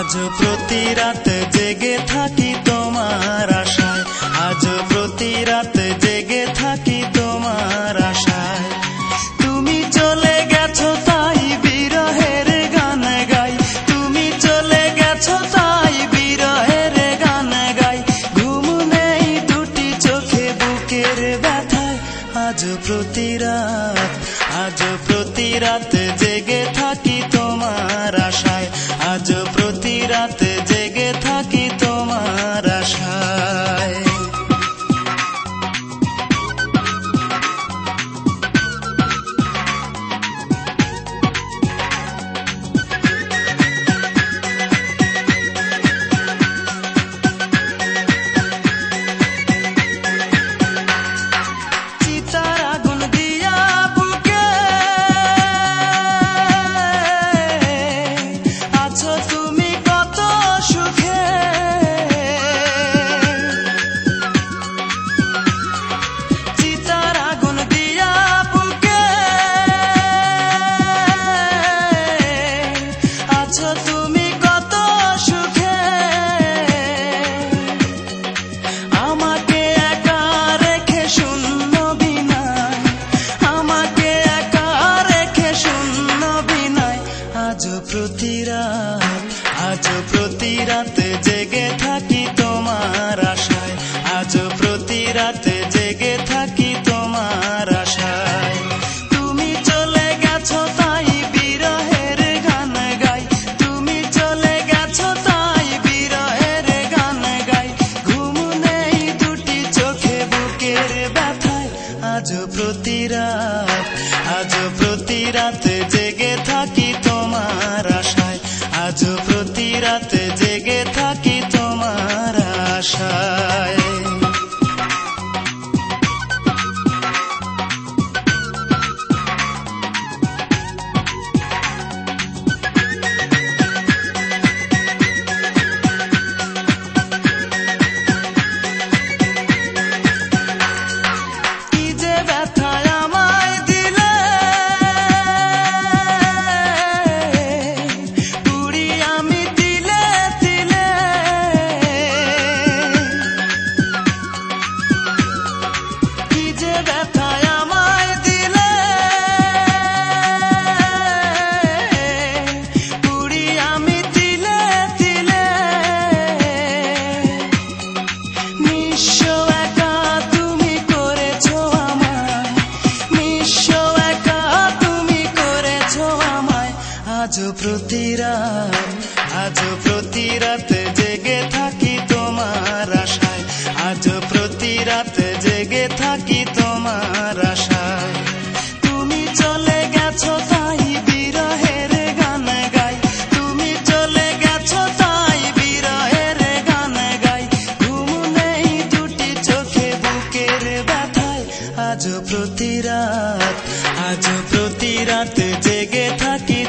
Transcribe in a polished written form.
আজ প্রতি রাত জেগে থাকি তোমার আশায়, আজ প্রতি রাত জেগে থাকি তোমার আশায়। তুমি চলে গেছো তাই বিরহের গান গাই, তুমি চলে গেছো তাই বিরহের গান গাই। ঘুম নেই দুটি চোখে বুকের ব্যথায়, আজ প্রতি রাত, আজ প্রতি রাত জেগে থাকি তোমার আশায়, আজ প্রতি রাত জেগে থাকি তোমার আশায়। তুমি কত সুখে আমাকে একা রেখে শূন্য বিনায়, আমাকে একা রেখে শূন্য বিনায়। আজ প্রতি রাত, আজ প্রতি রাত জেগে থাকি তোমার আশায়, আজ প্রতি রাত জেগে থাকি তোমার আশায়। তুমি চলে গেছো তাই বিরহের গান গাই, তুমি চলে গেছো তাই বিরহের গান গাই। ঘুম নেই দুটি চোখে বুকের ব্যথায়, আজ প্রতি রাত, আজ প্রতি রাত জেগে থাকি তোমার আশায়, আজ প্রতি রাত জেগে থাকি তোমার আশায়। আজ প্রতি রাত, আজ প্রতি রাত জেগে থাকি তোমার আশায়, আজ প্রতি রাত জেগে থাকি তোমার আশায়। তুমি চলে গেছো তাই বিরহের গান গাই, তুমি চলে গেছো তাই বিরহের গান গাই। ঘুম নেই দুটি চোখে বুকের ব্যথায়, আজ প্রতি রাত, আজ প্রতি রাত জেগে থাকি